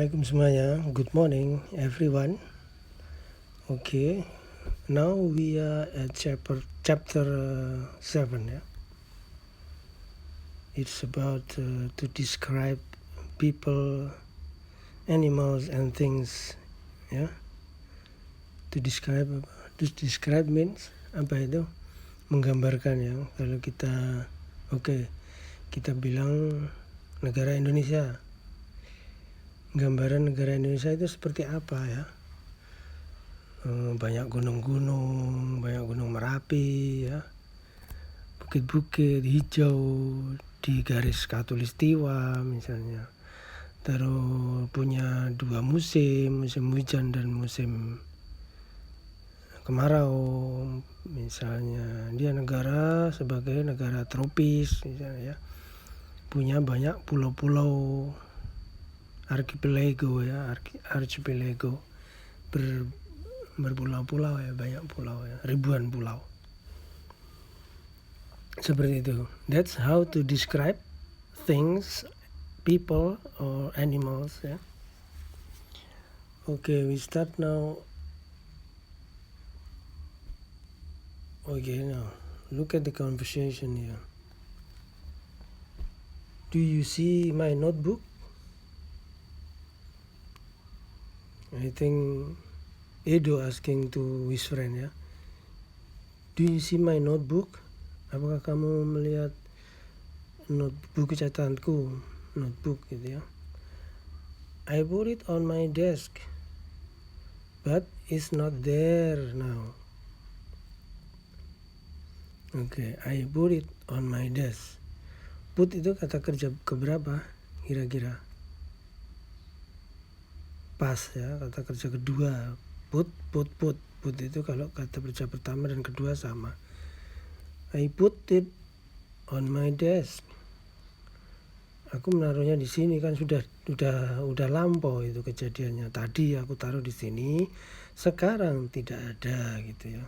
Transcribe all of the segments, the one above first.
Assalamualaikum semuanya. Good morning everyone. Okay. Now we are at chapter 7, yeah. It's about to describe people, animals and things, ya. To describe means apa itu? Menggambarkan, ya. Kalau kita kita bilang negara Indonesia. Gambaran negara Indonesia itu seperti apa, ya? Banyak gunung-gunung, banyak gunung Merapi, ya. Bukit-bukit hijau di garis khatulistiwa misalnya. Terus punya 2 musim hujan dan musim kemarau misalnya. Dia negara sebagai negara tropis misalnya, ya. Punya banyak pulau-pulau, archipelago, ya, archipelago berpulau-pulau, ya, banyak pulau, ya, ribuan pulau. Seperti itu. That's how to describe things, people or animals, ya. Okay, we start now. Okay, now look at the conversation here. Do you see my notebook? I think Edo asking to his friend, ya. Do you see my notebook? Apakah kamu melihat buku catatanku, notebook gitu, ya. I put it on my desk, but it's not there now. Okay, I put it on my desk. Put itu kata kerja keberapa kira-kira? Pas, ya, kata kerja kedua. Put itu kalau kata kerja pertama dan kedua sama. I put it on my desk. Aku menaruhnya di sini, kan sudah lampau itu kejadiannya. Tadi aku taruh di sini, sekarang tidak ada gitu, ya.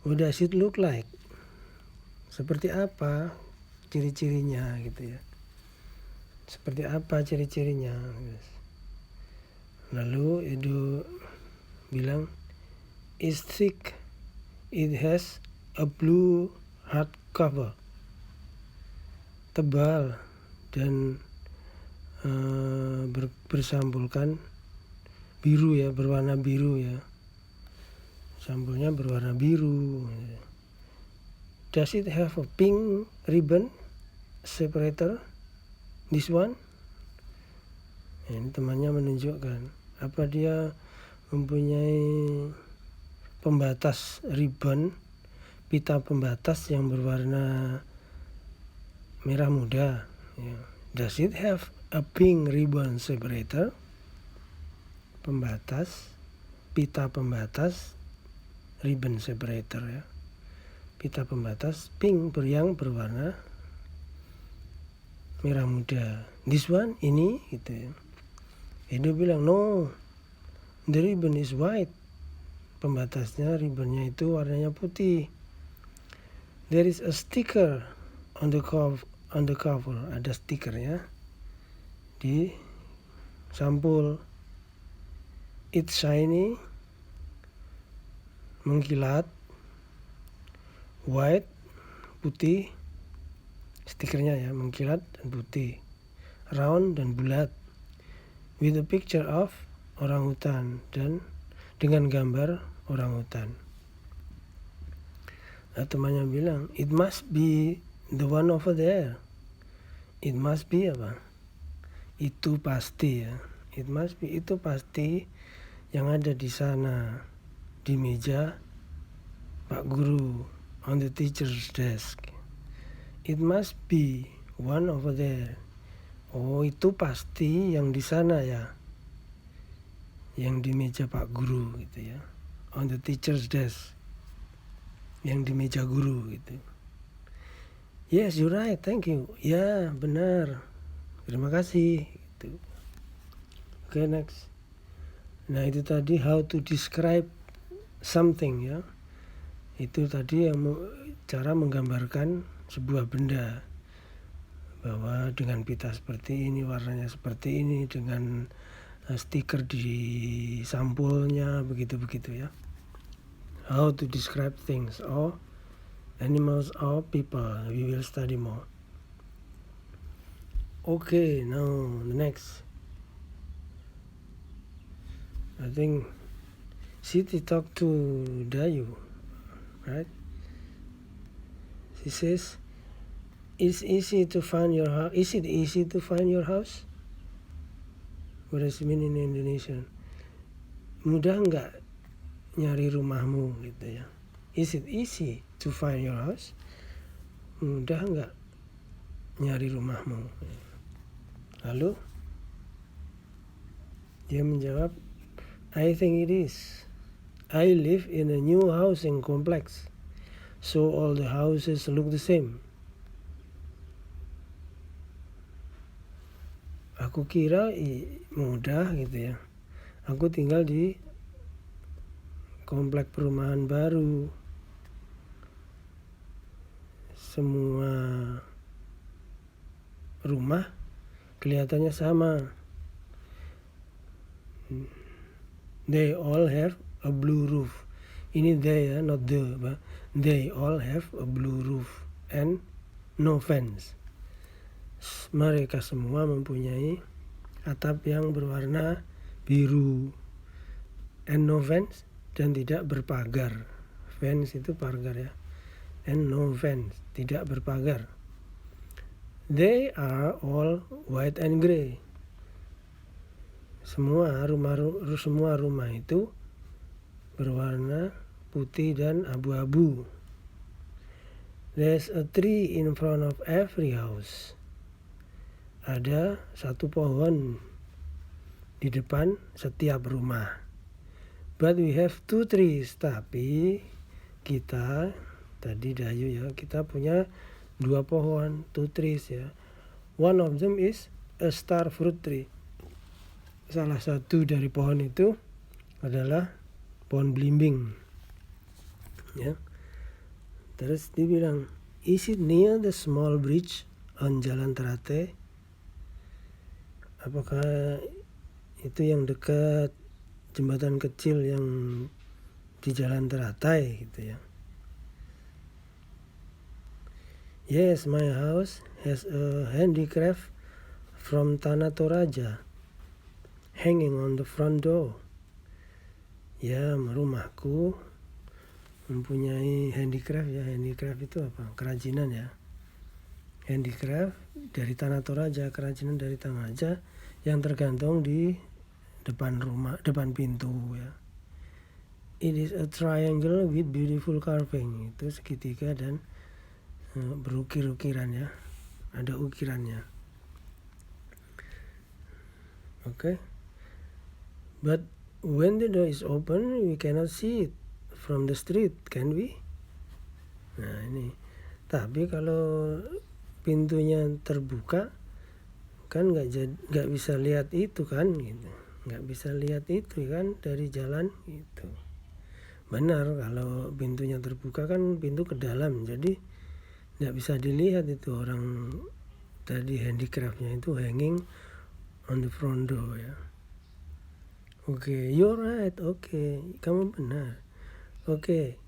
What does it look like? Seperti apa ciri-cirinya gitu, ya. Seperti apa ciri-cirinya? Lalu Edo bilang, it's thick. It has a blue hardcover. Tebal dan bersambulkan biru, ya, berwarna biru, ya. Sampulnya berwarna biru. Does it have a pink ribbon separator? This one? Ini temannya menunjukkan. Apa dia mempunyai pembatas ribbon, pita pembatas yang berwarna merah muda, ya. Does it have a pink ribbon separator? Pembatas, pita pembatas, ribbon separator, ya. Pita pembatas pink yang berwarna merah muda. This one, ini gitu, ya. Edo bilang, no, the ribbon is white. Pembatasnya, ribbonnya itu warnanya putih. There is a sticker on the cover. Ada stikernya di sampul. It's shiny, mengkilat, white, putih. Stikernya, ya, mengkilat dan putih, round dan bulat, with a picture of orangutan, dan dengan gambar orangutan. Nah, temannya bilang, it must be the one over there. It must be apa? Itu pasti, ya. It must be, itu pasti yang ada di sana, di meja Pak Guru, on the teacher's desk. It must be one over there. Oh, itu pasti yang di sana, ya. Yang di meja Pak Guru gitu, ya. On the teacher's desk. Yang di meja guru gitu. Yes, you're right, thank you. Ya, benar. Terima kasih gitu. Okay, next. Nah, itu tadi how to describe something, ya. Itu tadi yang cara menggambarkan sebuah benda. bahwa dengan pita seperti ini, warnanya seperti ini, dengan stiker di sampulnya, begitu-begitu ya. How to describe things or animals or people, we will study more. Okay, now the next. I think Siti talked to Dayu, right? She says, "It's easy to find your house. Is it easy to find your house?" What does it mean in Indonesian? Mudah nggak nyari rumahmu gitu ya? Is it easy to find your house? Mudah nggak nyari rumahmu? Lalu dia menjawab, I think it is. I live in a new housing complex, so all the houses look the same. Aku kira mudah gitu ya. Aku tinggal di komplek perumahan baru. Semua rumah kelihatannya sama. They all have a blue roof. Ini they ya, not the. But they all have a blue roof and no fence. Mereka semua mempunyai atap yang berwarna biru and no fence, dan tidak berpagar. Fence itu pagar ya. And no fence, tidak berpagar. They are all white and gray. Semua rumah itu berwarna putih dan abu-abu. There's a tree in front of every house. Ada satu pohon di depan setiap rumah. But we have 2 trees. Tapi kita, tadi Dayu ya, kita punya 2 pohon, 2 trees ya. One of them is a star fruit tree. Salah satu dari pohon itu adalah pohon belimbing. Ya. Terus dia bilang, is it near the small bridge on Jalan Ternate? Apakah itu yang dekat jembatan kecil yang di Jalan Teratai gitu ya? Yes, my house has a handicraft from Tanah Toraja hanging on the front door. Ya, rumahku mempunyai handicraft ya. Handicraft itu apa? Kerajinan ya. Handicraft dari Tanah Toraja, kerajinan dari Tanah Toraja yang tergantung di depan rumah, depan pintu ya. It is a triangle with beautiful carving. Itu segitiga dan berukir-ukiran ya. Ada ukirannya. Okay. But when the door is open, we cannot see it from the street, can we? Nah ini. Tapi kalau pintunya terbuka, kan nggak bisa lihat itu kan, gitu. Nggak bisa lihat itu kan dari jalan gitu. Benar, kalau pintunya terbuka kan pintu ke dalam, jadi nggak bisa dilihat itu orang tadi handicraftnya itu hanging on the front door ya. Oke, you're right. Oke, kamu benar. Oke,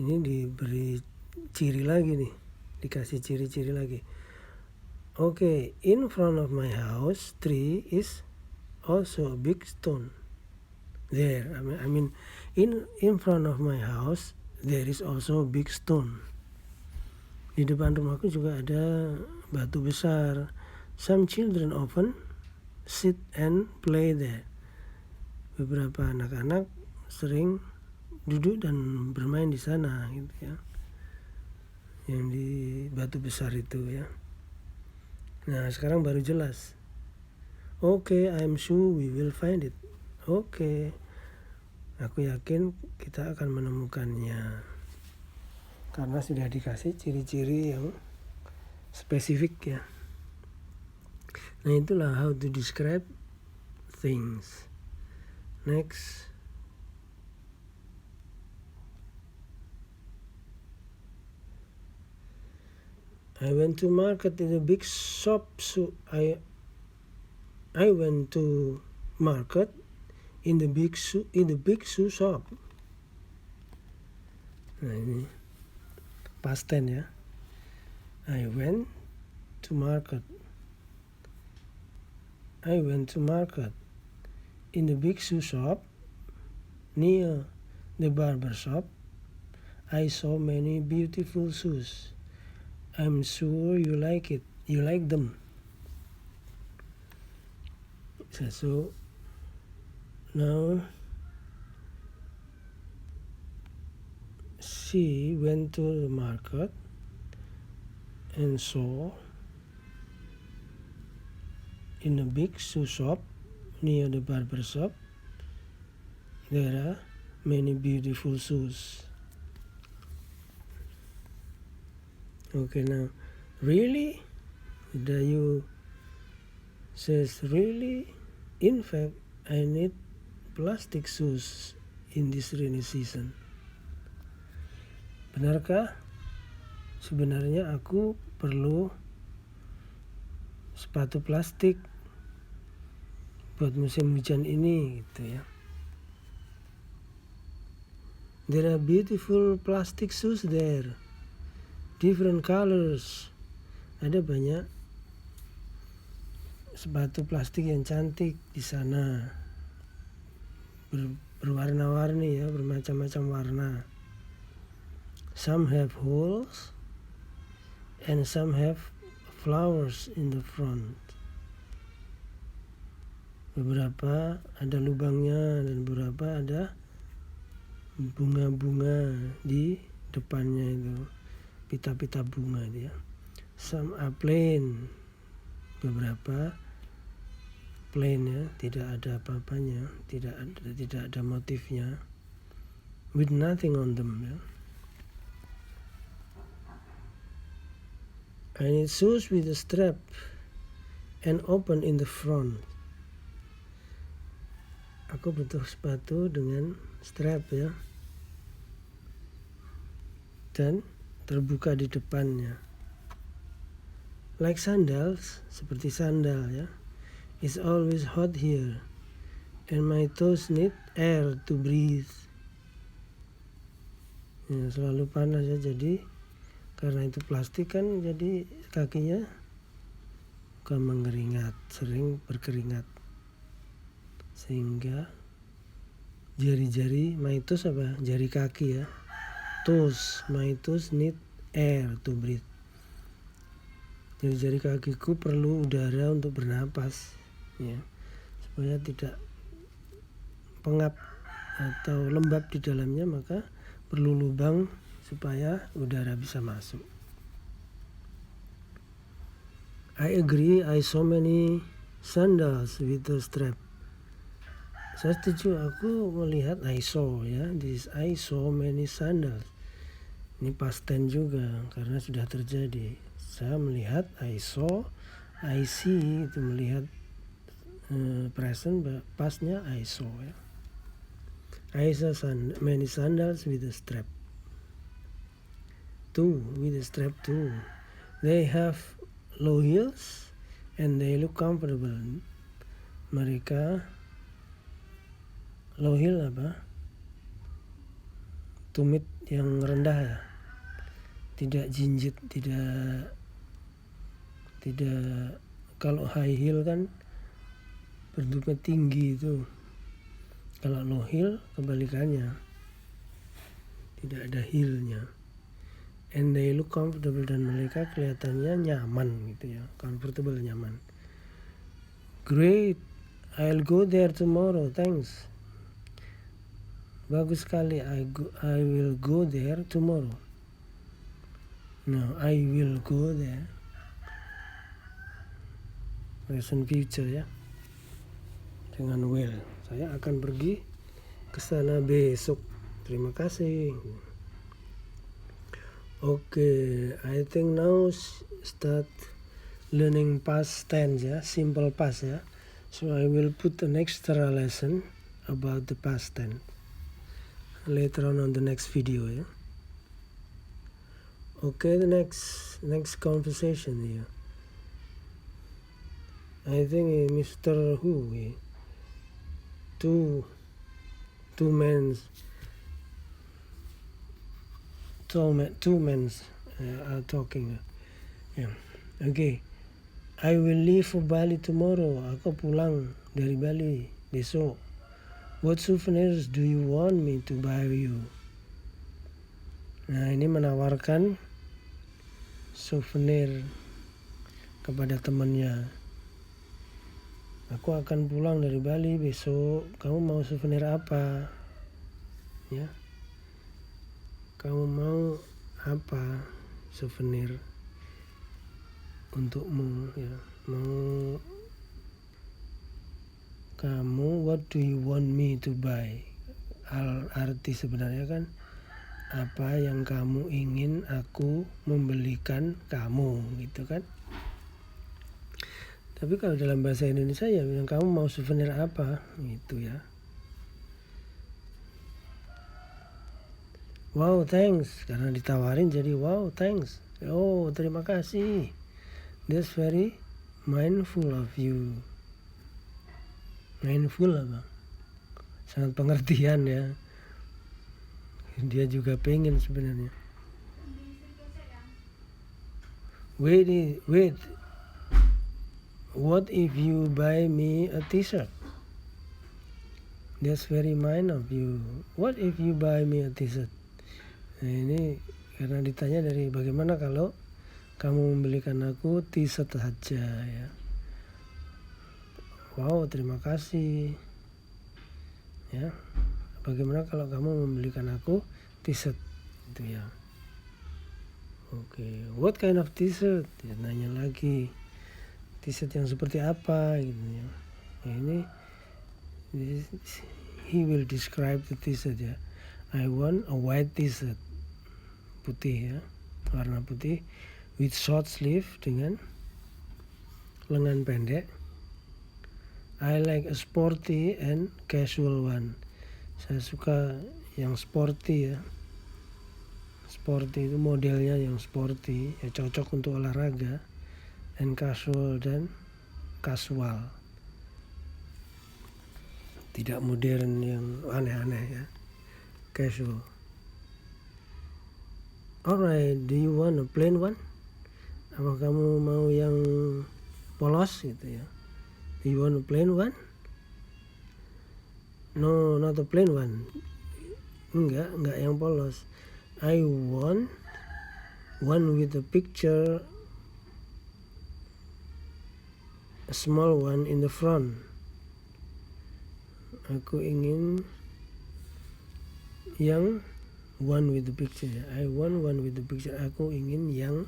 ini diberi ciri lagi nih, dikasih ciri-ciri lagi. Oke, in front of my house tree is also a big stone. There, I mean, in front of my house there is also a big stone. Di depan rumahku juga ada batu besar. Some children often sit and play there. Beberapa anak-anak sering duduk dan bermain di sana gitu ya. Yang di batu besar itu ya. Nah, sekarang baru jelas. Okay, I'm sure we will find it. Okay. Aku yakin kita akan menemukannya. Karena sudah dikasih ciri-ciri yang spesifik ya. Nah, itulah how to describe things. Next. I went to market in a big shop. So I went to market in the big shoe shop. Nah ini past tense ya. I went to market. I went to market in the big shoe shop near the barber shop. I saw many beautiful shoes. I'm sure you like it. You like them. So now she went to the market and saw in a big shoe shop near the barber shop there are many beautiful shoes. Okay, now really? Dayu says really? In fact, I need plastic shoes in this rainy season. Benarkah? Sebenarnya aku perlu sepatu plastik buat musim hujan ini gitu ya. There are beautiful plastic shoes there. Different colors. Ada banyak sepatu plastik yang cantik di sana. Berwarna-warni ya, bermacam-macam warna. Some have holes and some have flowers in the front. Beberapa ada lubangnya dan beberapa ada bunga-bunga di depannya itu. Pita-pita bunga dia. Some are plain. Beberapa plain ya, tidak ada apa-apanya, tidak ada motifnya. With nothing on them ya. I need shoes with a strap and open in the front. Aku butuh sepatu dengan strap ya. Dan terbuka di depannya. Like sandals, seperti sandal ya. It's always hot here and my toes need air to breathe. Ya, selalu panas ya, jadi karena itu plastik kan jadi kakinya suka mengeringat, sering berkeringat. Sehingga jari-jari, my toes apa? Jari kaki ya. Toes, my toes need air to breathe. Jari-jari kakiku perlu udara untuk bernapas ya, supaya tidak pengap atau lembab di dalamnya, maka perlu lubang supaya udara bisa masuk. I agree, I saw many sandals with a strap. Saya setuju, aku melihat I saw ya, this I saw many sandals. Ini past tense juga karena sudah terjadi. Saya melihat, I saw, I see itu melihat present, pastnya I saw ya. I saw many sandals with a strap. With a strap too. They have low heels and they look comfortable. Mereka low heel apa? Tumit yang rendah ya, tidak jinjit, tidak kalau high heel kan bertumit tinggi itu. Kalau low heel kebalikannya, tidak ada heelnya. And they look comfortable, dan mereka kelihatannya nyaman gitu ya, comfortable, nyaman. Great, I'll go there tomorrow, thanks. Bagus sekali, I will go there tomorrow. No, I will go there. Present future ya. Dengan will. Saya akan pergi ke sana besok. Terima kasih. Okay, I think now start learning past tense ya, simple past ya. So I will put an extra lesson about the past tense later on the next video ya. Okay, the next conversation here. I think Mr. Who here. Two men are talking. Yeah. Okay. I will leave for Bali tomorrow. Aku pulang dari Bali besok. What souvenirs do you want me to buy you? Nah, ini menawarkan souvenir kepada temannya. Aku akan pulang dari Bali besok. Kamu mau souvenir apa? Ya. Kamu mau apa souvenir untukmu? Ya. Mau kamu, what do you want me to buy? Arti sebenarnya kan apa yang kamu ingin aku membelikan kamu, gitu kan. Tapi kalau dalam bahasa Indonesia ya bilang kamu mau souvenir apa, gitu ya. Wow, thanks. Karena ditawarin jadi wow, thanks. Oh, terima kasih. That's very mindful of you. Mindful apa? Sangat pengertian ya. Dia juga pengen sebenarnya. Wait. What if you buy me a t-shirt? That's very mind of you. What if you buy me a t-shirt? Nah, ini karena ditanya dari bagaimana kalau kamu membelikan aku t-shirt saja ya. Wow, terima kasih. Ya. Bagaimana kalau kamu membelikan aku t-shirt gitu ya. Oke, what kind of t-shirt? Dia nanya lagi. T-shirt yang seperti apa gitu ya. Nah, ini he will describe the t-shirt ya. I want a white t-shirt. Putih ya, warna putih with short sleeve dengan lengan pendek. I like a sporty and casual one. Saya suka yang sporty ya. Sporty itu modelnya yang sporty, ya cocok untuk olahraga. And casual dan casual. Tidak modern yang aneh-aneh ya. Casual. Alright, do you want a plain one? Apa kamu mau yang polos gitu ya? Do you want a plain one? No, not a plain one. Enggak yang polos. I want one with a picture, a small one in the front. Aku ingin yang one with the picture. I want one with the picture. Aku ingin yang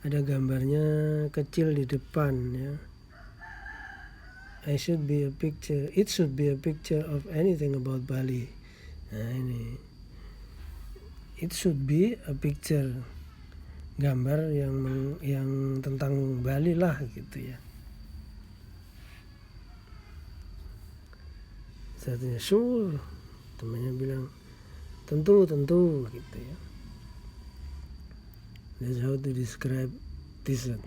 ada gambarnya kecil di depan ya. It should be a picture of anything about Bali. Nah ini. It should be a picture, gambar yang tentang Bali lah gitu ya. Satunya sure, temannya bilang tentu gitu ya. That's how to describe t-shirt.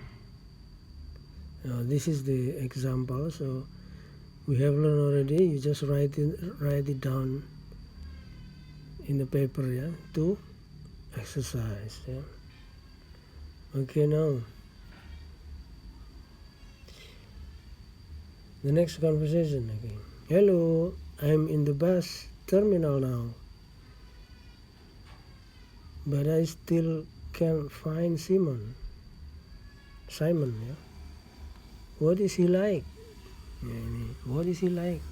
Now, this is the example, so we have learned already. You just write it down in the paper ya, to exercise ya. Okay, now the next conversation again. Hello, I'm in the bus terminal now, but I still can't find Simon ya. What is he like? Ya, ini. What is he like?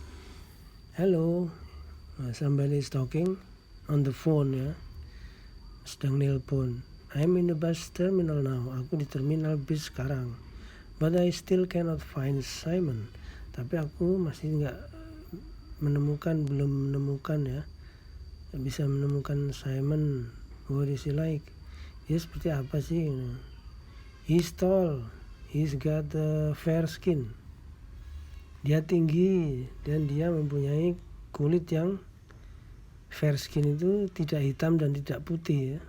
Hello, somebody is talking on the phone ya. Sedang nelpon. I'm in the bus terminal now. Aku di terminal bis sekarang. But I still cannot find Simon. Tapi aku masih belum menemukan ya. Gak bisa menemukan Simon. What is he like? Dia seperti apa sih? He's tall. He's got a fair skin. Dia tinggi dan dia mempunyai kulit yang fair skin itu tidak hitam dan tidak putih ya.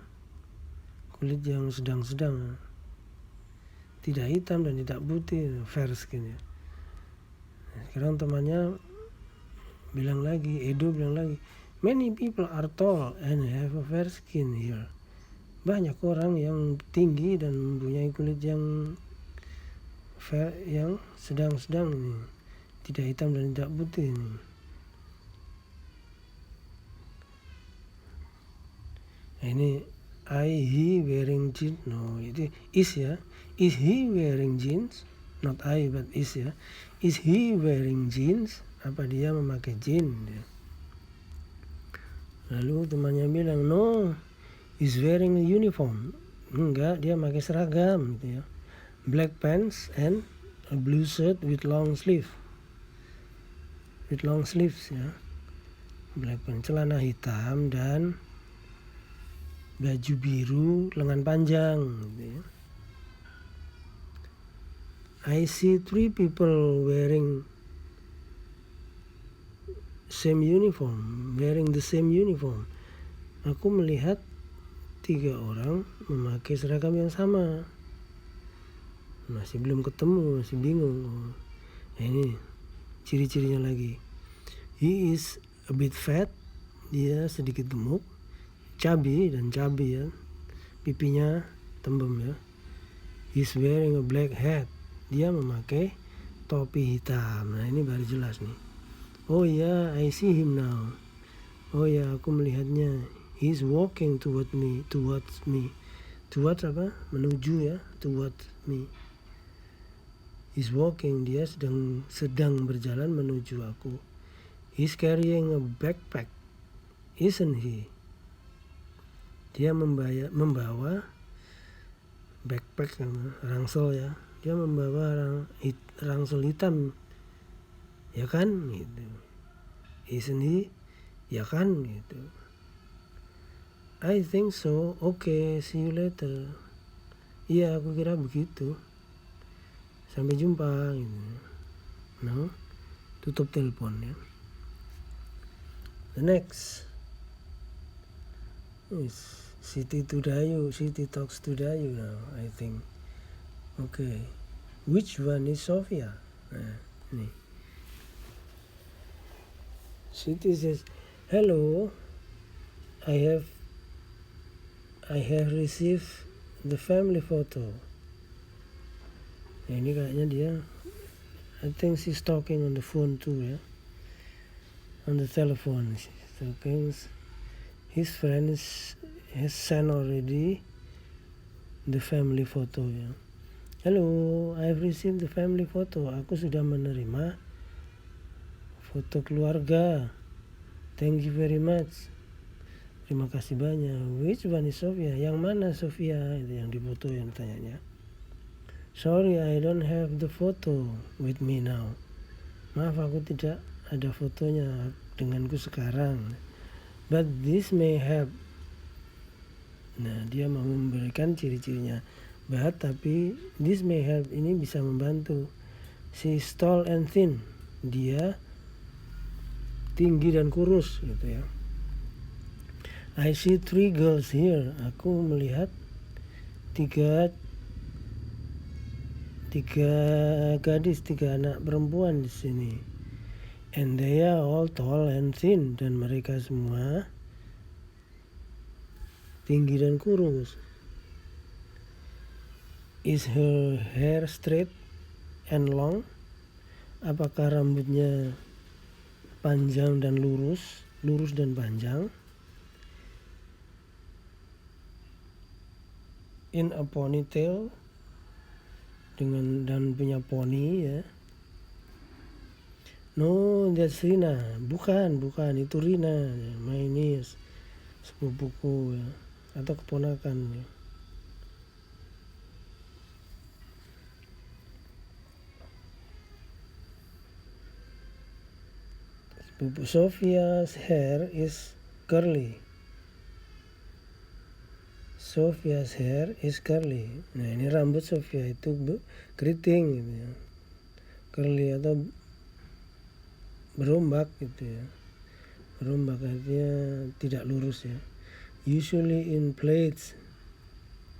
kulit yang sedang-sedang, tidak hitam dan tidak putih, fair skin ya. Sekarang temannya bilang lagi, Edo bilang lagi, many people are tall and have a fair skin here. Banyak orang yang tinggi dan mempunyai kulit yang fair, yang sedang-sedang ini, tidak hitam dan tidak putih ini. Nah, ini he wearing jeans? No, itu is ya. Is he wearing jeans? Not I but is ya. Is he wearing jeans? Apa dia memakai jeans? Lalu temannya bilang, no, he's wearing a uniform. Enggak, dia pakai seragam gitu ya. Black pants and a blue shirt with long sleeves ya. Black pants, celana hitam dan baju biru lengan panjang gitu ya. I see 3 people wearing the same uniform. Aku melihat 3 orang memakai seragam yang sama. Masih belum ketemu, masih bingung. Nah, ini ciri-cirinya lagi. He is a bit fat, dia sedikit gemuk, chubby ya, pipinya tembem ya. He's wearing a black hat, dia memakai topi hitam. Nah, ini baru jelas nih. Oh ya, I see him now. Oh ya, aku melihatnya. He's walking towards me. Towards apa? Menuju ya, towards me. He's walking, dia sedang berjalan menuju aku. He's carrying a backpack, isn't he? Dia membawa backpack, ransel ya. Dia membawa ransel hitam, ya kan? Gitu. Isn't he? Ya kan? Gitu. I think so. Okay, see you later. Iya, aku kira begitu. Sampai jumpa gitu. No, tutup telepon ya. The next is Siti talks to Dayu now, I think. Okay, which one is Sophia? Nah, ini. Siti says, hello, I have received the family photo. Nah, ini kayaknya dia, I think she's talking on the phone too ya, on the telephone. She's talking. His friends has sent already the family photo ya. Hello, I have received the family photo. Aku sudah menerima foto keluarga. Thank you very much. Terima kasih banyak. Which one is Sophia? Yang mana Sophia? Itu yang dipoto yang tanyanya. Sorry, I don't have the photo with me now. Maaf, aku tidak ada fotonya denganku sekarang. But this may help. Nah, dia mau memberikan ciri-cirinya. But tapi this may help, ini bisa membantu. She is tall and thin. Dia tinggi dan kurus gitu ya. I see 3 girls here. Aku melihat tiga gadis, 3 anak perempuan di sini. And they are all tall and thin, dan mereka semua tinggi dan kurus. Is her hair straight and long? Apakah rambutnya panjang dan lurus dan panjang? In a ponytail, dan punya poni ya. No, that's Rina. Bukan, itu Rina. My niece, sepupuku ya, atau keponakan ya. Sepupu Sophia's hair is curly. Nah, ini rambut Sophia itu keriting gitu ya. Curly atau berombak gitu ya. Berombak artinya tidak lurus ya. Usually in plaits.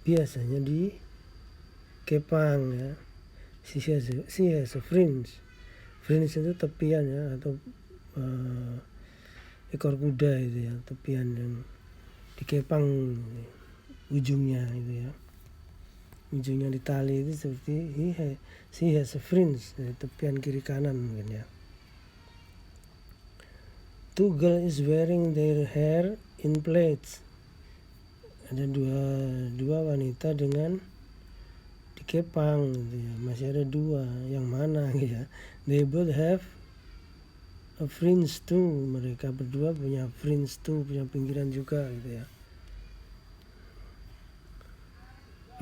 biasanya di kepang ya. She has a fringe. Fringe itu tepian ya, atau ekor kuda itu ya, tepian yang dikepang ujungnya itu ya. Ujungnya di tali itu seperti she has a fringe, ya, tepian kiri kanan mungkin ya. Two girls is wearing their hair in plaits. Ada dua wanita dengan dikepang gitu ya. Masih ada dua, yang mana gitu ya. They both have a fringe too. Mereka berdua punya fringe too, punya pinggiran juga gitu ya.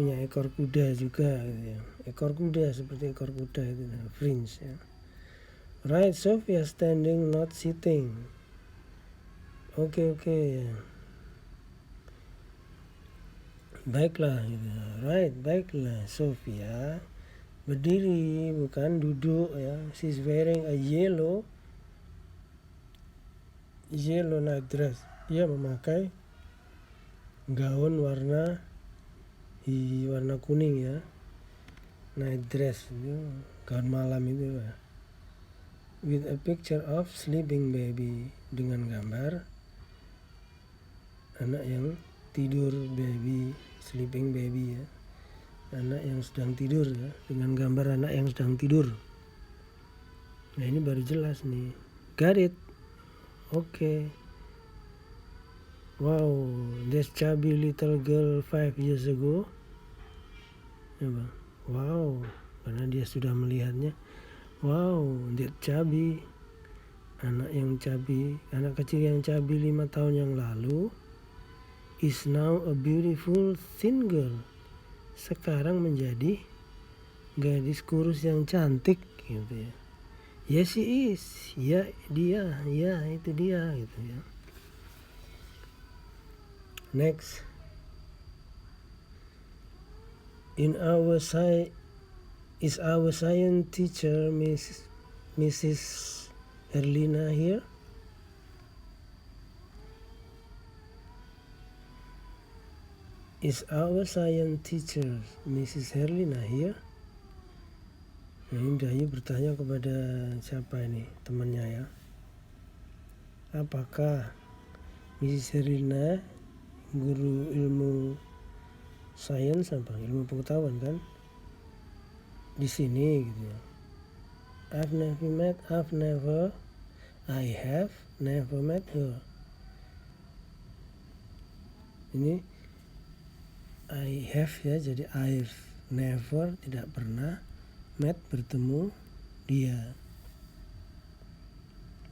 Punya ekor kuda juga gitu ya. Ekor kuda seperti ekor kuda itu fringe ya. Right, Sophia standing not sitting. Oke. Baiklah gitu. Right, baiklah Sophia berdiri bukan duduk ya. She's wearing a yellow night dress. Dia memakai gaun warna kuning ya. Night dress itu gaun malam itu ya. With a picture of sleeping baby, dengan gambar anak yang tidur, baby, sleeping baby ya. Anak yang sedang tidur ya, dengan gambar anak yang sedang tidur. Nah ini baru jelas nih. Got it. Okay. Wow, that chubby little girl 5 years ago. Ya bang. Wow, karena dia sudah melihatnya. Wow, that chubby. Anak kecil yang chubby 5 tahun yang lalu is now a beautiful thin girl. Sekarang menjadi gadis kurus yang cantik gitu ya. Yes she is. Ya dia, ya itu dia gitu ya. Next. Is our science teacher Mrs. Herlina here? Is our science teacher Mrs. Herlina here? Nah, ini Dayu bertanya kepada siapa ini, temannya ya. Apakah Mrs. Herlina, guru ilmu sains ilmu pengetahuan kan, di sini gitu ya. I have never met her. Ini I have ya, jadi I've never, tidak pernah, met bertemu dia.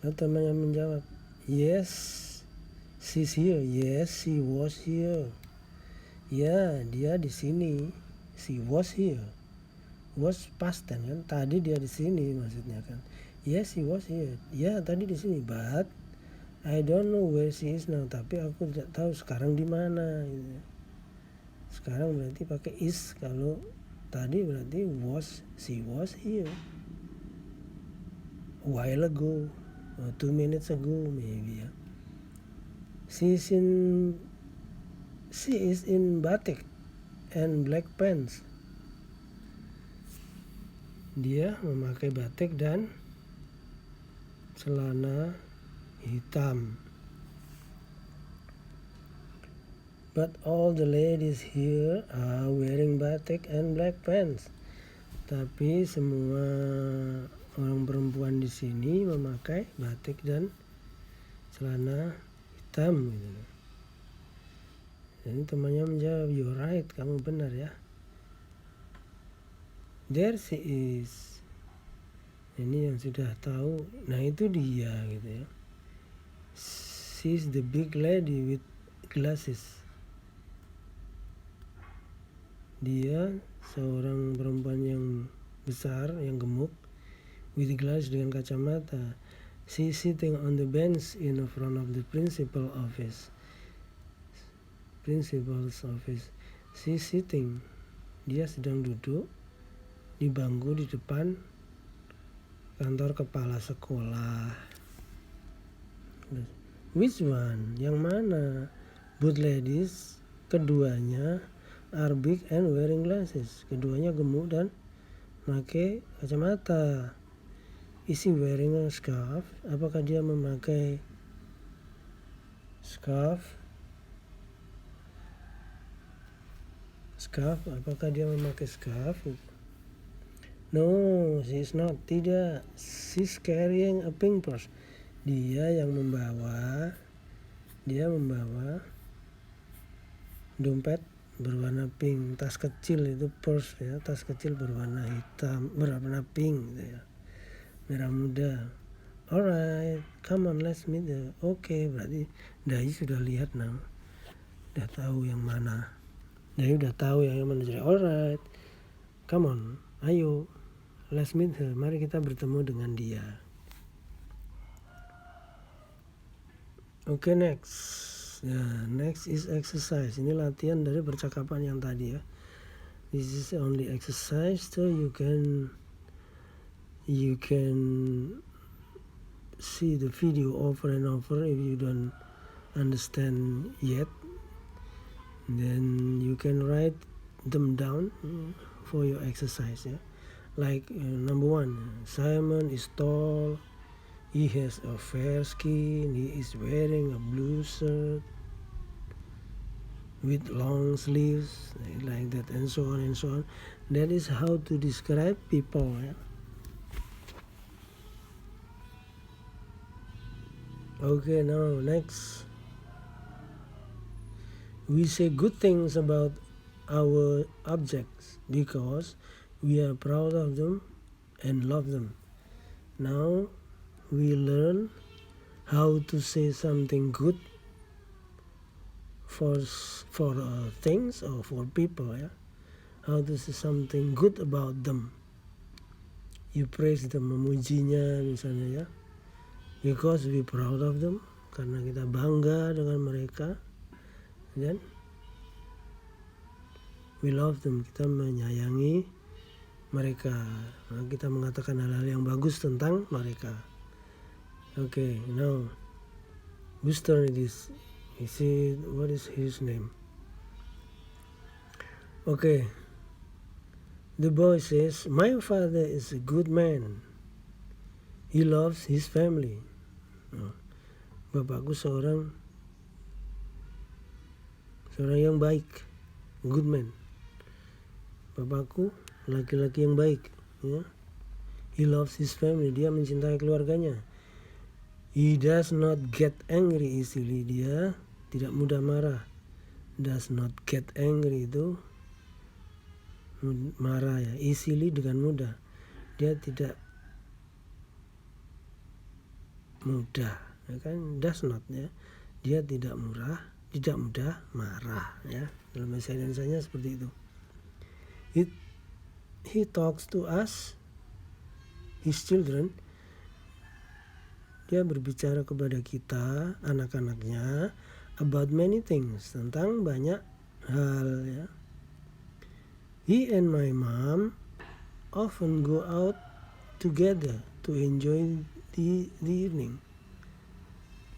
Lalu temannya menjawab, yes she's here. Yes she was here. Ya dia di sini. She was here. Was past tense kan, tadi dia di sini maksudnya kan. Yes she was here. Ya tadi di sini, but I don't know where she is now. Tapi aku tidak tahu sekarang di mana gitu. Sekarang berarti pakai is, kalau tadi berarti she was here a while ago, 2 minutes ago maybe ya. She is in batik and black pants. Dia memakai batik dan celana hitam. But all the ladies here are wearing batik and black pants. Tapi semua orang perempuan di sini memakai batik dan celana hitam gitu. Jadi temannya menjawab, you're right, kamu benar ya. There she is. Ini yang sudah tahu. Nah itu dia gitu ya. She's the big lady with glasses. Dia seorang perempuan yang besar, yang gemuk, with glasses, dengan kacamata. She's sitting on the bench in front of the principal's office. She's sitting. Dia sedang duduk di bangku di depan kantor kepala sekolah. Which one? Yang mana? Both ladies, keduanya, are big and wearing glasses. Keduanya gemuk dan memakai kacamata. Is he wearing a scarf? Apakah dia memakai scarf? Apakah dia memakai scarf? No, she is not. Tidak. She's carrying a pink purse. Dia membawa dompet berwarna pink. Tas kecil itu purse ya, tas kecil berwarna hitam, berwarna pink gitu ya. Merah muda. Alright, come on, let's meet her. Oke, berarti Dai sudah lihat udah tahu yang mana. Dai udah tahu yang mana. Jadi alright, come on, ayo, let's meet her. Mari kita bertemu dengan dia. Oke, next. Ya, next is exercise. Ini latihan dari percakapan yang tadi ya. This is only exercise, so you can see the video over and over if you don't understand yet. Then you can write them down for your exercise ya. Like number 1, Simon is tall, he has a fair skin, he is wearing a blue shirt with long sleeves, like that, and so on and so on. That is how to describe people ya. Okay, now next, we say good things about our objects because we are proud of them and love them. Now we learn how to say something good for things or for people ya. How to say something good about them. You praise them, memujinya misalnya ya. Because we proud of them, karena kita bangga dengan mereka. Dan we love them, kita menyayangi mereka. Nah, kita mengatakan hal-hal yang bagus tentang mereka. Okay, now whose turn it is? What is his name? Okay, the boy says, my father is a good man. He loves his family. Bapakku seorang yang baik, good man. Bapakku laki-laki yang baik ya. He loves his family, dia mencintai keluarganya. He does not get angry easily, dia tidak mudah marah. Does not get angry itu marah ya, easily dengan mudah. Dia tidak mudah ya kan, does not ya. Dia tidak mudah marah ya. Dalam bahasa Indonesianya seperti itu. He talks to us, his children. Dia berbicara kepada kita, anak-anaknya, about many things, tentang banyak hal ya. He and my mom often go out together to enjoy the evening.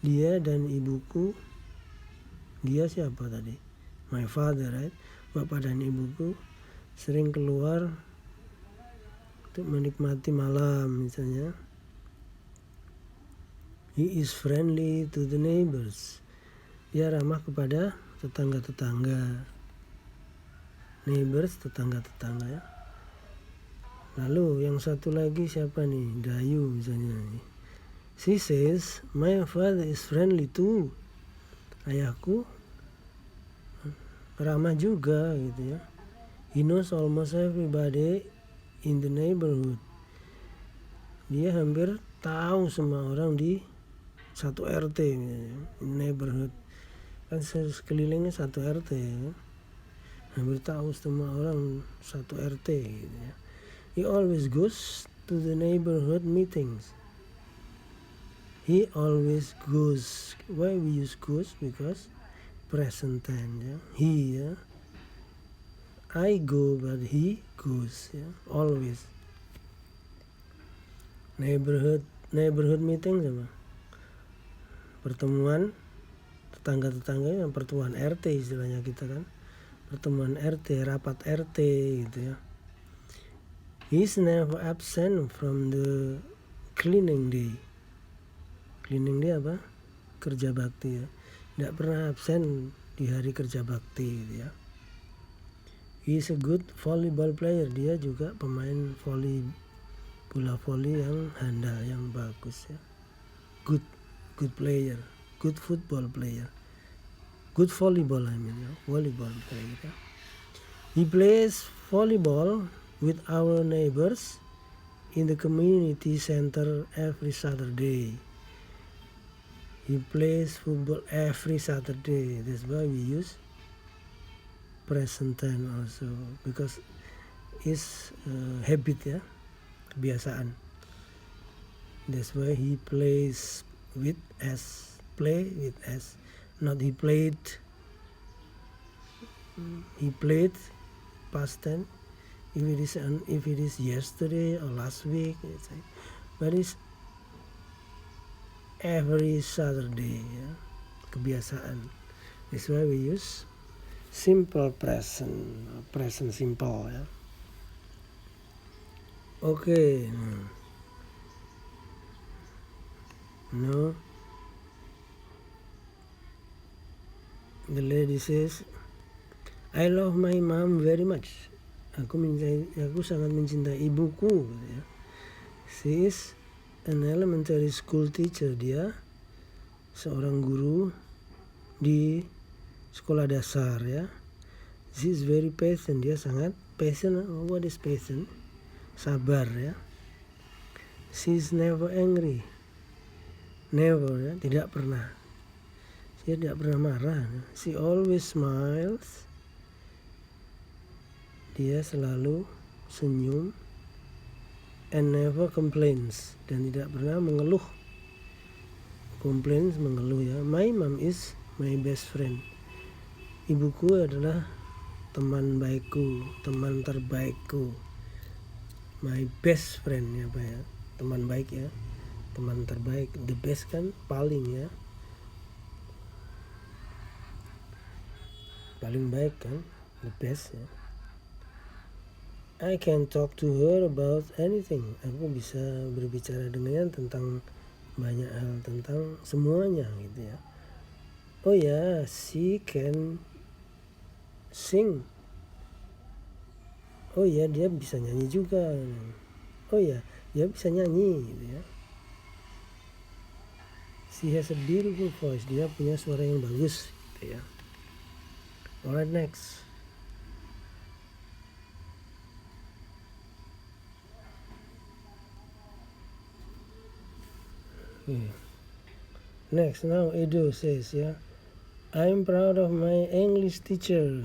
Dia dan ibuku, dia siapa tadi? My father, right? Bapak dan ibuku sering keluar untuk menikmati malam misalnya. He is friendly to the neighbors. Dia ramah kepada tetangga-tetangga. Neighbors, tetangga-tetangga ya. Lalu yang satu lagi siapa nih? Dayu misalnya. She says, my father is friendly too. Ayahku ramah juga gitu ya. He knows almost everybody in the neighborhood. Dia hampir tahu semua orang di satu RT misalnya, neighborhood. Kan sekelilingnya satu RT ya. Hampir tahu semua orang satu RT gitu ya. He always goes to the neighborhood meetings. He always goes. Why we use goes? Because present tense ya. He ya. I go but he goes ya. Always. Neighborhood meeting sama. Pertemuan tetangga-tetangga, pertemuan RT istilahnya kita kan. pertemuan RT, rapat RT gitu ya. He's never absent from the cleaning day. Cleaning day apa? Kerja bakti ya. Tidak pernah absen di hari kerja bakti gitu ya. He's a good volleyball player. Dia juga pemain bola voli yang handal, yang bagus ya. Good player, good football player, good volleyball volleyball player ya. He plays volleyball with our neighbors in the community center every Saturday. He plays football every Saturday. That's why we use present tense also, because it's habit ya, kebiasaan. That's why he plays with S, play with S, not he played past tense. If it is yesterday or last week, but it's every Saturday ya, kebiasaan. That's why we use simple present simple ya. Okay. No. The lady says, I love my mom very much. Aku sangat mencintai ibuku. Ya. She is an elementary school teacher. Dia seorang guru di sekolah dasar ya. She is very patient. Dia sangat patient. What is patient? Sabar ya. She is never angry. Never ya, tidak pernah. Dia tidak pernah marah. She always smiles. Dia selalu senyum. And never complains. Dan tidak pernah mengeluh. Complains, mengeluh ya. My mom is my best friend. Ibuku adalah teman baikku, teman terbaikku. My best friend ya Pak ya. Teman baik ya. Teman terbaik. The best kan paling ya. Paling baik kan. The best ya. I can talk to her about anything. Aku bisa berbicara dengannya tentang banyak hal, tentang semuanya gitu ya. Oh ya, she can sing. Oh ya, dia bisa nyanyi juga. Oh ya, dia bisa nyanyi gitu ya. She has a beautiful voice. Dia punya suara yang bagus gitu ya. Alright, next. Next, now Edo says ya, I'm proud of my English teacher.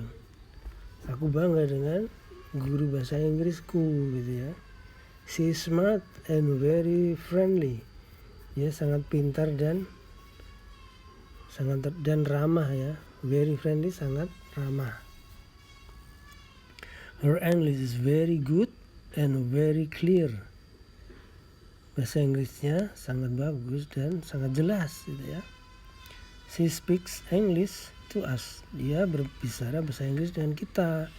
Aku bangga dengan guru bahasa Inggrisku gitu ya. She is smart and very friendly. Dia sangat pintar dan ramah ya. Very friendly, sangat ramah. Her English is very good and very clear. Bahasa Inggrisnya sangat bagus dan sangat jelas gitu ya. She speaks English to us. Dia berbicara bahasa Inggris dengan kita.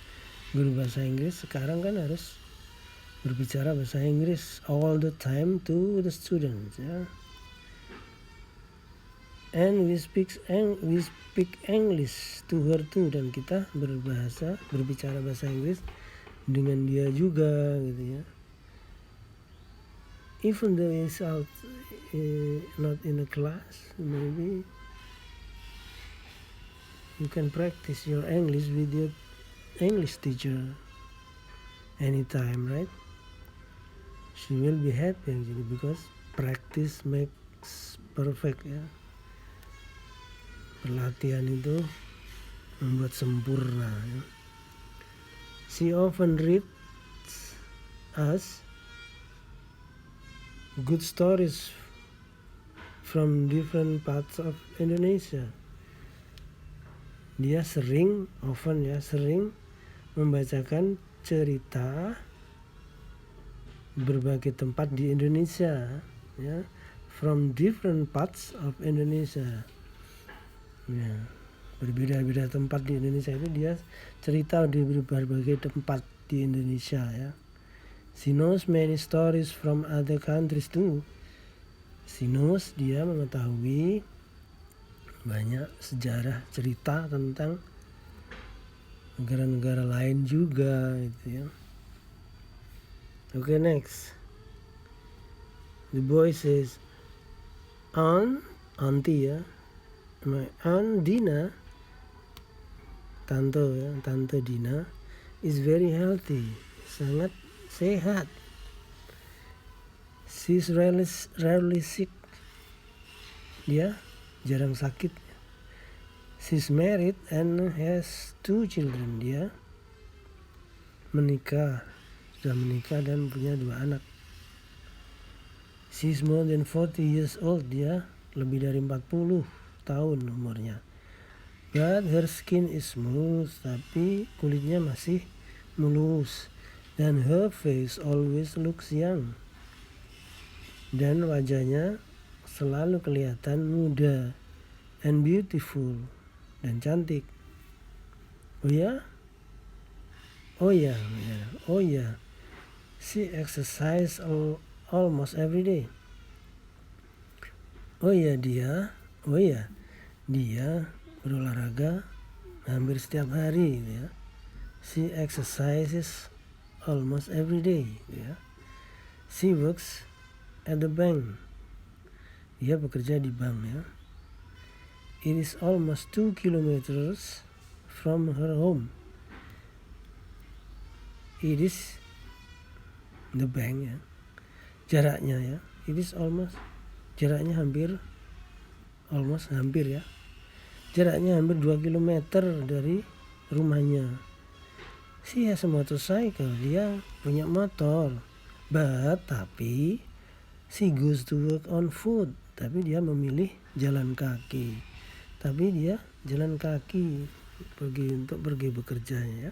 Guru bahasa Inggris sekarang kan harus berbicara bahasa Inggris all the time to the students ya. And we speak English to her too, dan kita berbicara bahasa Inggris dengan dia juga gitu ya. Even though it's out not in a class, maybe you can practice your English with your English teacher anytime, right? She will be happy actually, because practice makes perfect ya. Pelatihan itu membuat sempurna ya. She often reads us good stories from different parts of Indonesia. Dia sering membacakan cerita berbagai tempat di Indonesia ya, from different parts of Indonesia ya, berbeda-beda tempat di Indonesia itu dia cerita di berbagai tempat di Indonesia ya. She knows many stories from other countries too. She knows, dia mengetahui banyak sejarah cerita tentang negara-negara lain juga gitu ya. Okay, next. The boy says, auntie ya. My aunt Dina, tante Dina is very healthy, sangat sehat. She's rarely sick, dia jarang sakit. She's married and has 2 children, dia sudah menikah dan punya 2 anak. She's more than 40 years old, dia lebih dari 40 tahun umurnya. But her skin is smooth, tapi kulitnya masih mulus. Dan her face always looks young. Dan wajahnya selalu kelihatan muda and beautiful dan cantik. Oh ya? She exercise almost every day. Dia berolahraga hampir setiap hari ya. She exercises almost every day ya. She works at the bank. Dia bekerja di bank ya. It is almost 2 kilometers from her home. It is the bank ya. Jaraknya ya. It is almost, jaraknya hampir ya. Jaraknya hampir 2 kilometer dari rumahnya. She has a motorcycle, dia punya motor. Tapi she goes to work on foot. Tapi dia memilih jalan kaki. Tapi dia jalan kaki untuk pergi bekerja ya.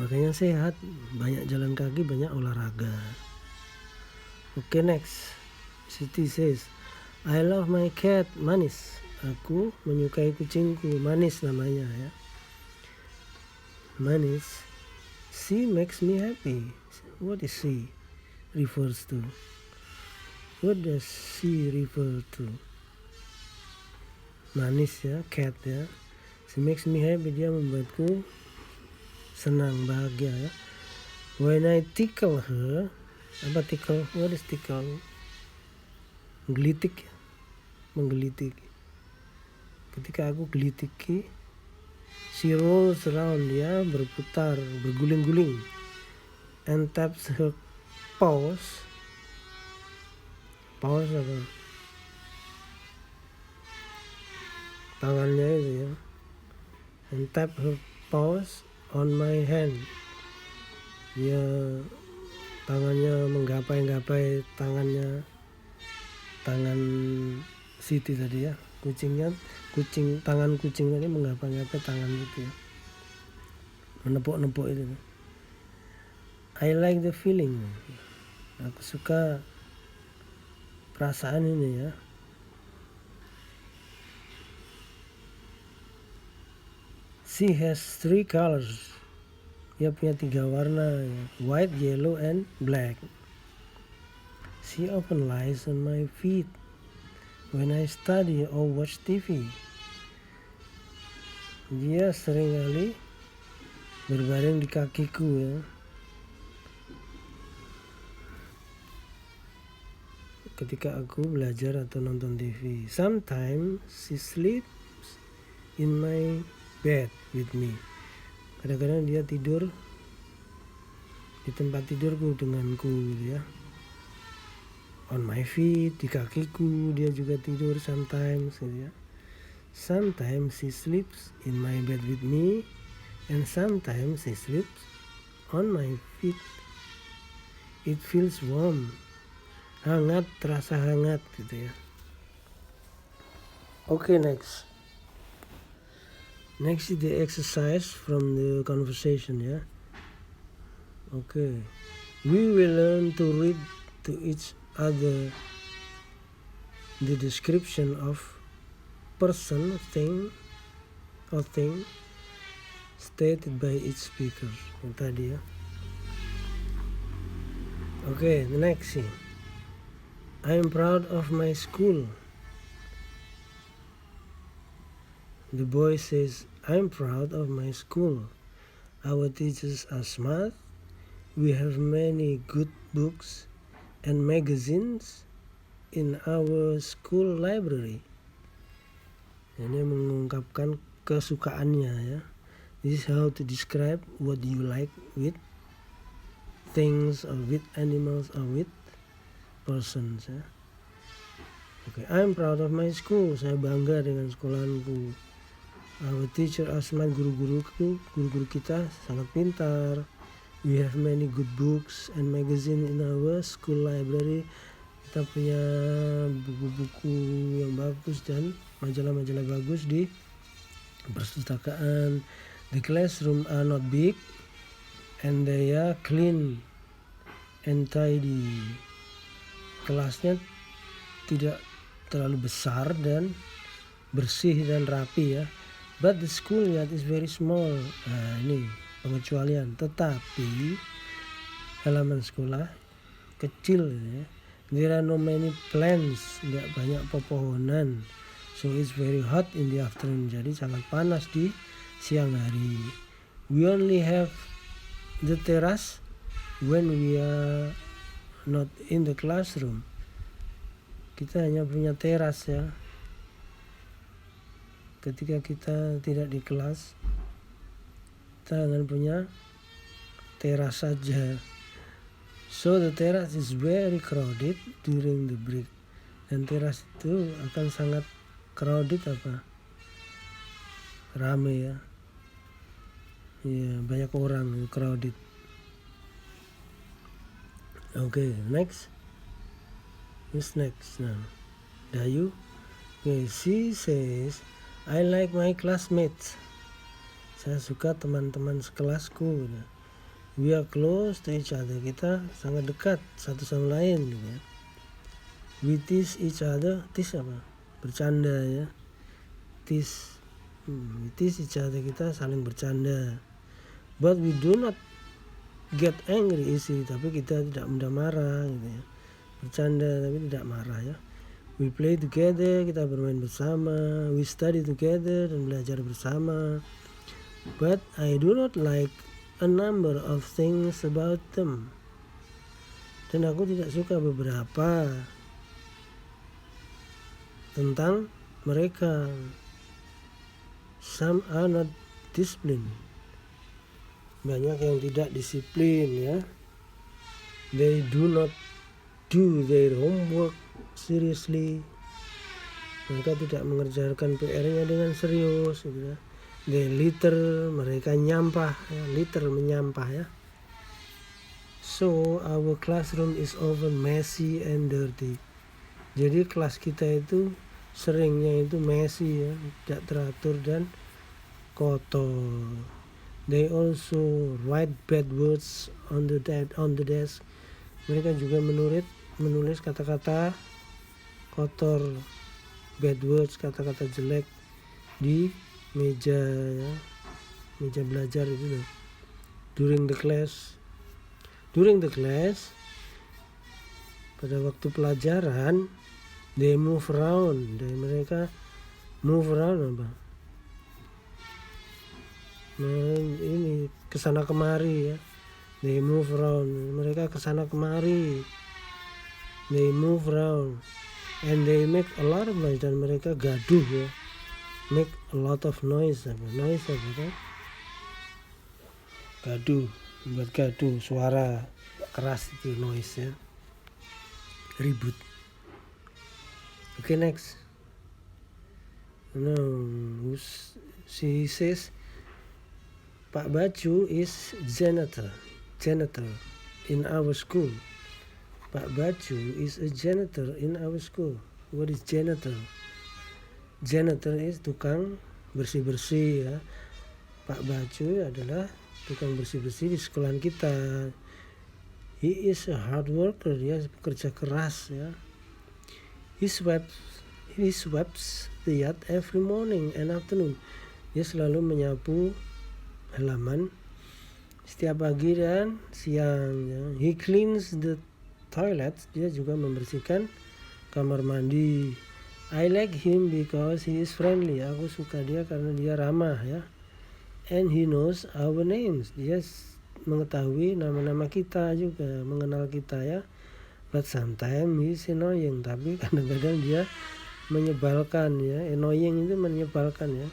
Makanya sehat, banyak jalan kaki, banyak olahraga. Okay, next. Siti says, I love my cat, Manis. Aku menyukai kucingku, Manis namanya ya. Manis. She makes me happy. What is she refers to? What does she refer to? Manis ya, cat ya. She makes me happy, dia membuatku senang, bahagia ya. When I tickle her, apa tickle? What is tickle? Menggelitik. Ketika aku gelitiki, she rolls around, dia berputar, berguling-guling, and taps her paws apa? Tangannya itu ya, and tap her paws on my hand. Dia tangannya menggapai-gapai tangan Siti tadi ya. Tangan kucing tadi menggapai-gapai tangan itu ya. Menepuk-nepuk itu. I like the feeling. Aku suka perasaan ini ya. She has 3 colors. Dia punya 3 warna ya. White, yellow, and black. She often lies on my feet when I study or watch TV. Dia seringkali berbaring di kakiku ya. Ketika aku belajar atau nonton TV. Sometimes she sleeps in my bed with me. Kadang-kadang dia tidur di tempat tidurku denganku gitu ya. On my feet, di kakiku dia juga tidur sometimes gitu ya. Sometimes she sleeps in my bed with me, and sometimes she sleeps on my feet. It feels warm. Hangat, terasa hangat gitu ya. Okay, next. Next is the exercise from the conversation ya. Okay. We will learn to read to each other the description of person, thing, or thing stated by each speaker. Yang tadi ya. Okay, the next thing. I am proud of my school. The boy says, I'm proud of my school. Our teachers are smart. We have many good books and magazines in our school library. Ini mengungkapkan kesukaannya ya. This is how to describe what you like with things or with animals or with persons ya. Okay, I'm proud of my school. Saya bangga dengan sekolahanku. Our teacher are smart. Guru-guru kita sangat pintar. We have many good books and magazine in our school library. Kita punya buku-buku yang bagus dan majalah-majalah bagus di perpustakaan. The classroom are not big and they are clean and tidy. Kelasnya tidak terlalu besar dan bersih dan rapi ya. But the schoolyard is very small. Nah, ini pengecualian. Tetapi halaman sekolah kecil ya. There are no many plants. Tidak banyak pepohonan. So it's very hot in the afternoon. Jadi sangat panas di siang hari. We only have the terrace when we are not in the classroom. Kita hanya punya teras ya. Ketika kita tidak di kelas, kita hanya punya teras saja. So the terrace is very crowded during the break. Dan teras itu akan sangat crowded apa? Rame ya. Iya, banyak orang, crowded. Okay, next. Who's next now? Dayu. Okay, she says, I like my classmates. Saya suka teman-teman sekelasku. We are close to each other. Kita sangat dekat satu sama lain. Gitu ya. We tease each other. Tease apa? Bercanda ya. Tease. We tease each other. Kita saling bercanda. But we do not get angry easily. Tapi kita tidak mudah marah. Gitu ya. Bercanda tapi tidak marah ya. We play together, kita bermain bersama. We study together, dan belajar bersama. But I do not like a number of things about them. Dan aku tidak suka beberapa tentang mereka. Some are not disciplined. Banyak yang tidak disiplin ya. They do not do their homework seriously. Mereka tidak mengerjakan PR-nya dengan serius gitu ya. They litter, mereka nyampah ya. Litter, menyampah ya. So our classroom is often messy and dirty. Jadi kelas kita itu seringnya itu messy ya, tidak teratur dan kotor. They also write bad words on the desk. Mereka juga menulis kata-kata kotor, bad words, kata-kata jelek di meja ya, meja belajar itu loh. During the class, pada waktu pelajaran, they move around. Dan mereka move around apa? Nah, ini kesana kemari ya. They move around. Mereka kesana kemari. They move around. And they make a lot of noise. Dan mereka gaduh ya. Make a lot of noise. Noise apa kan? Gaduh. Buat gaduh. Suara keras itu noise ya. Ribut. Okay, next. Now, she says, Pak Baju is janitor in our school. Pak Baju is a janitor in our school. What is janitor? Janitor is tukang bersih-bersih ya. Pak Baju adalah tukang bersih-bersih di sekolahan kita. He is a hard worker, dia bekerja keras ya. He He sweeps the yard every morning and afternoon. Dia selalu menyapu halaman setiap pagi dan siang. Ya. He cleans the toilets. Dia juga membersihkan kamar mandi. I like him because he is friendly. Aku suka dia karena dia ramah ya. And he knows our names. Dia mengetahui nama-nama kita juga, mengenal kita ya. But sometimes he's annoying. Tapi kadang-kadang dia menyebalkan ya. Annoying itu menyebalkan ya.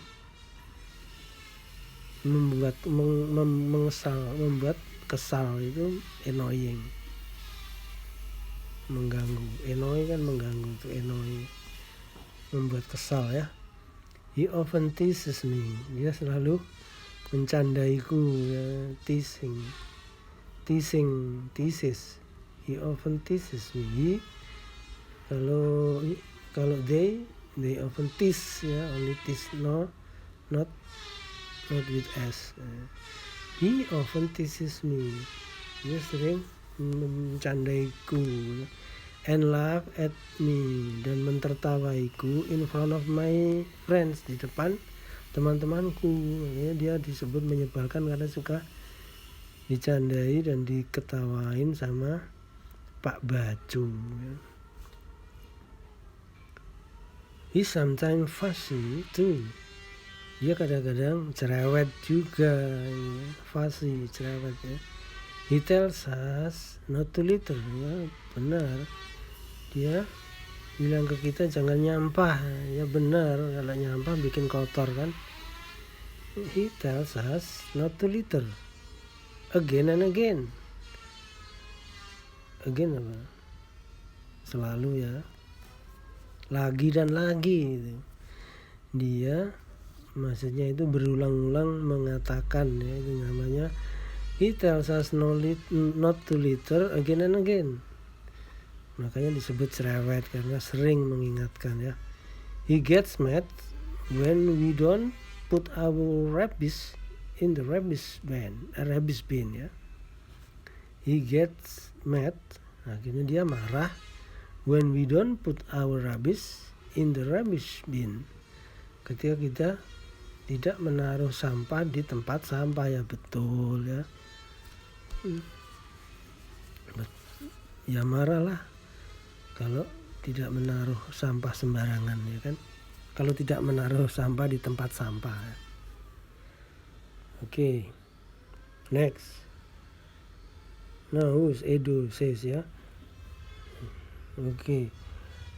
Membuat membuat kesal itu annoying. Mengganggu. Annoy kan mengganggu, itu annoying. Membuat kesal ya. He often teases me. Dia selalu mencandaiku ya. Teases. He often teases me. Kalau they often tease ya, only tease, not with S. He often teases me. Dia sering mencandaiku and laugh at me, dan mentertawaiku in front of my friends, di depan teman-temanku ya. Dia disebut menyebalkan karena suka dicandai dan diketawain sama Pak Bacu ya. He sometimes fussy too. Dia kadang-kadang cerewet juga ya. Fussy, cerewet ya. He tells us not to litter ya. Benar, dia bilang ke kita jangan nyampah ya. Benar, kalau nyampah bikin kotor kan. He tells us not to litter again and again. Again apa? Selalu ya. Lagi dan lagi gitu. Dia maksudnya itu berulang-ulang mengatakan ya, itu namanya he tells us not to litter again and again. Makanya disebut cerewet karena sering mengingatkan ya. He gets mad when we don't put our rubbish in the rubbish bin ya. He gets mad, akhirnya dia marah when we don't put our rubbish in the rubbish bin. Ketika kita tidak menaruh sampah di tempat sampah ya. Betul ya. Ya marahlah kalau tidak menaruh sampah sembarangan ya kan. Kalau tidak menaruh sampah di tempat sampah ya. Okay. Next. Now who's Edo says ya. Okay.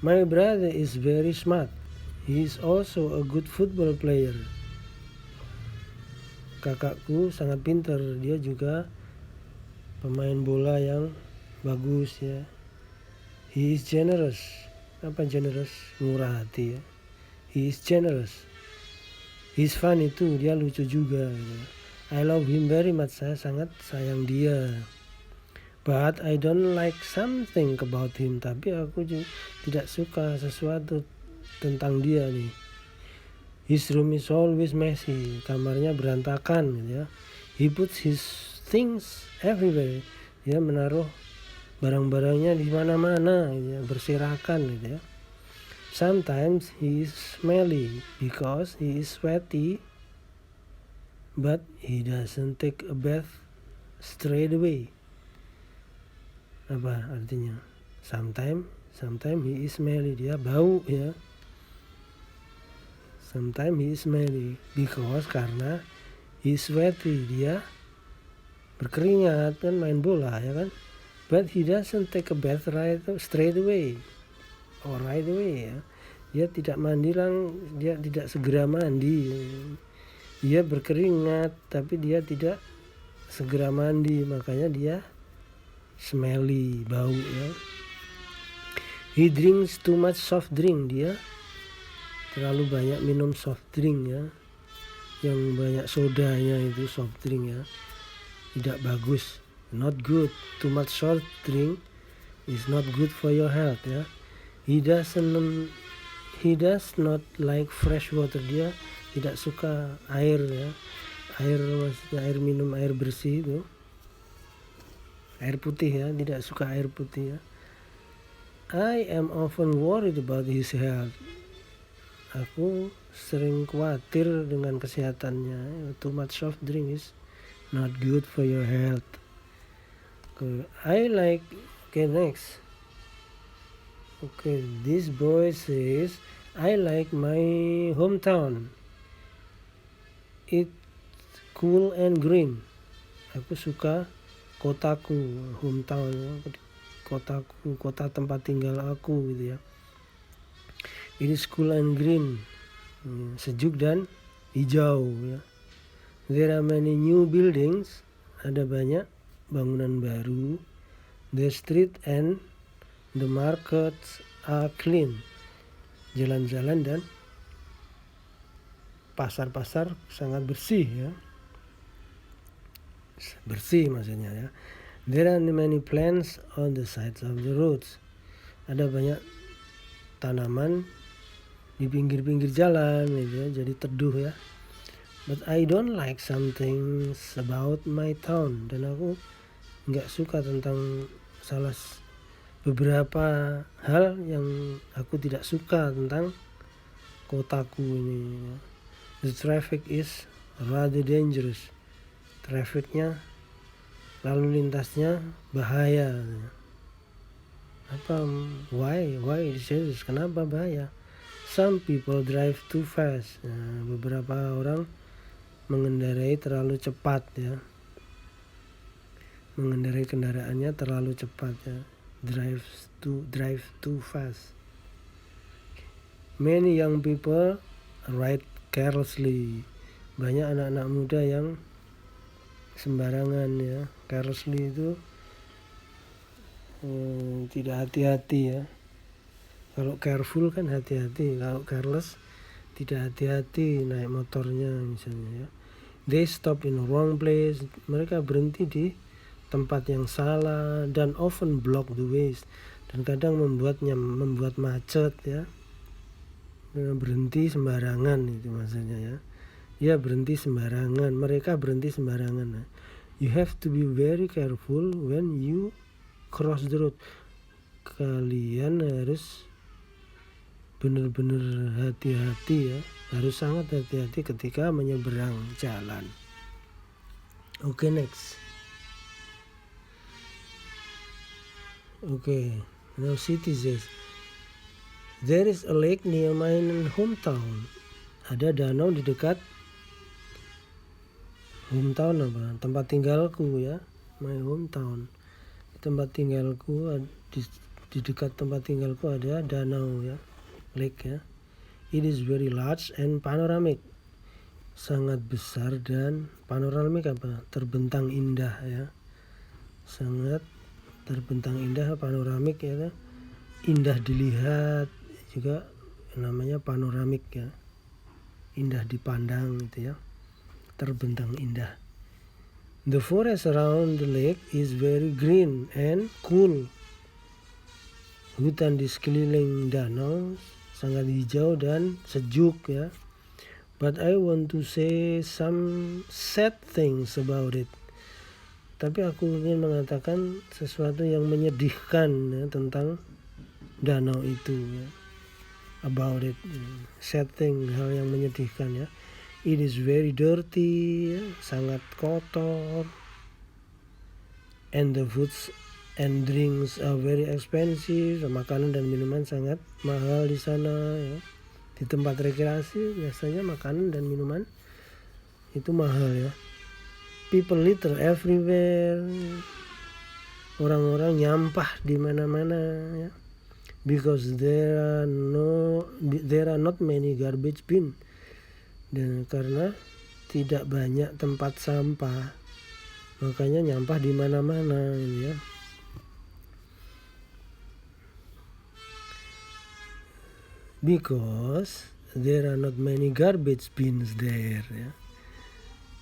My brother is very smart. He is also a good football player. Kakakku sangat pintar. Dia juga pemain bola yang bagus ya. He is generous. Apa generous? Murah hati ya. He is generous. He's funny too. Dia lucu juga gitu. I love him very much. Saya sangat sayang dia. But I don't like something about him. Tapi aku juga tidak suka sesuatu tentang dia nih. His room is always messy. Kamarnya berantakan gitu ya. He puts his things everywhere. Dia menaruh barang-barangnya di mana-mana gitu ya. Berserakan gitu ya. Sometimes he is smelly because he is sweaty. But he doesn't take a bath straight away. Apa artinya? Sometimes he is smelly, dia bau ya. Sometimes he is smelly because karena he is sweaty, dia berkeringat kan, main bola ya kan. But he doesn't take a bath straight away ya. Dia tidak mandi dia tidak segera mandi. Dia berkeringat tapi dia tidak segera mandi, makanya dia smelly, bau ya. He drinks too much soft drink. Dia terlalu banyak minum soft drink ya. Yang banyak sodanya itu soft drink ya. Tidak bagus. Not good. Too much soft drink is not good for your health ya. He does not like fresh water. Dia tidak suka air ya. Maksudnya air minum, air bersih itu. Air putih ya, tidak suka air putih ya. I am often worried about his health. aku sering khawatir dengan kesehatannya. Too much soft drink is not good for your health. Next. This boy says, I like my hometown. It's cool and green. Aku suka kotaku, hometown, kotaku, kota tempat tinggal aku gitu ya. It is cool and green, sejuk dan hijau ya. There are many new buildings, ada banyak bangunan baru. The street and the markets are clean. Jalan-jalan dan pasar-pasar sangat bersih ya. Bersih maksudnya ya. There are many plants on the sides of the roads. Ada banyak tanaman di pinggir-pinggir jalan gitu ya, jadi teduh ya. But I don't like something about my town. Dan aku nggak suka tentang beberapa hal yang aku tidak suka tentang kotaku ini. The traffic is rather dangerous. Trafficnya, lalu lintasnya bahaya. Why dangerous? Kenapa bahaya? Some people drive too fast. Beberapa orang mengendarai terlalu cepat ya. Mengendarai kendaraannya terlalu cepat ya. Drive too fast. Many young people ride carelessly. Banyak anak-anak muda yang sembarangan ya. Carelessly itu tidak hati-hati ya. Kalau careful kan hati-hati, kalau careless tidak hati-hati naik motornya misalnya ya. They stop in wrong place. Mereka berhenti di tempat yang salah dan often block the ways. Dan kadang membuat macet ya. Berhenti sembarangan itu maksudnya ya. Ya berhenti sembarangan. Mereka berhenti sembarangan. You have to be very careful when you cross the road. Kalian harus benar-benar hati-hati ya. Harus sangat hati-hati ketika menyeberang jalan. Next. Now city says, there is a lake near my hometown. Ada danau di dekat hometown apa? Tempat tinggalku ya. My hometown. Tempat tinggalku, di dekat tempat tinggalku ada danau ya. Lake ya. It is very large and panoramic. Sangat besar dan panoramic apa? Terbentang indah ya. Sangat terbentang indah, panoramik ya. Indah dilihat juga namanya panoramik ya. Indah dipandang gitu ya. Terbentang indah. The forest around the lake is very green and cool. Hutan di sekeliling danau sangat hijau dan sejuk ya. But I want to say some sad things about it. Tapi aku ingin mengatakan sesuatu yang menyedihkan ya, tentang danau itu ya. About it. Sad thing, hal yang menyedihkan ya. It is very dirty ya, sangat kotor. And the foods and drinks are very expensive. Makanan dan minuman sangat mahal di sana ya. Di tempat rekreasi biasanya makanan dan minuman itu mahal ya. People litter everywhere. Orang-orang nyampah di mana-mana ya. Because there are not many garbage bin. Dan karena tidak banyak tempat sampah, makanya nyampah di mana-mana ya. Because there are not many garbage bins there ya.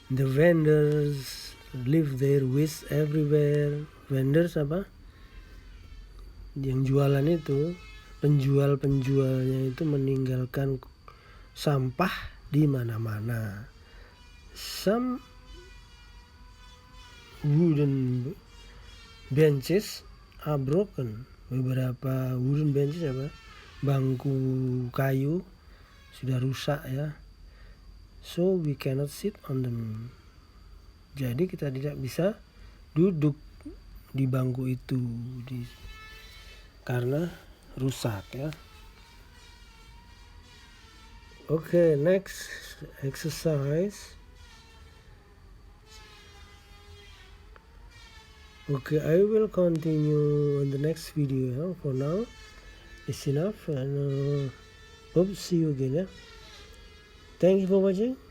The vendors leave their waste everywhere. Vendors apa? Yang jualan itu, penjualnya itu meninggalkan sampah di mana-mana. Some wooden benches are broken. Beberapa wooden benches apa? Bangku kayu sudah rusak ya. So we cannot sit on them. Jadi kita tidak bisa duduk di bangku itu karena rusak ya. Okay, next exercise. Okay, I will continue on the next video ya. For now it's enough, and hope see you again ya. Thank you for watching.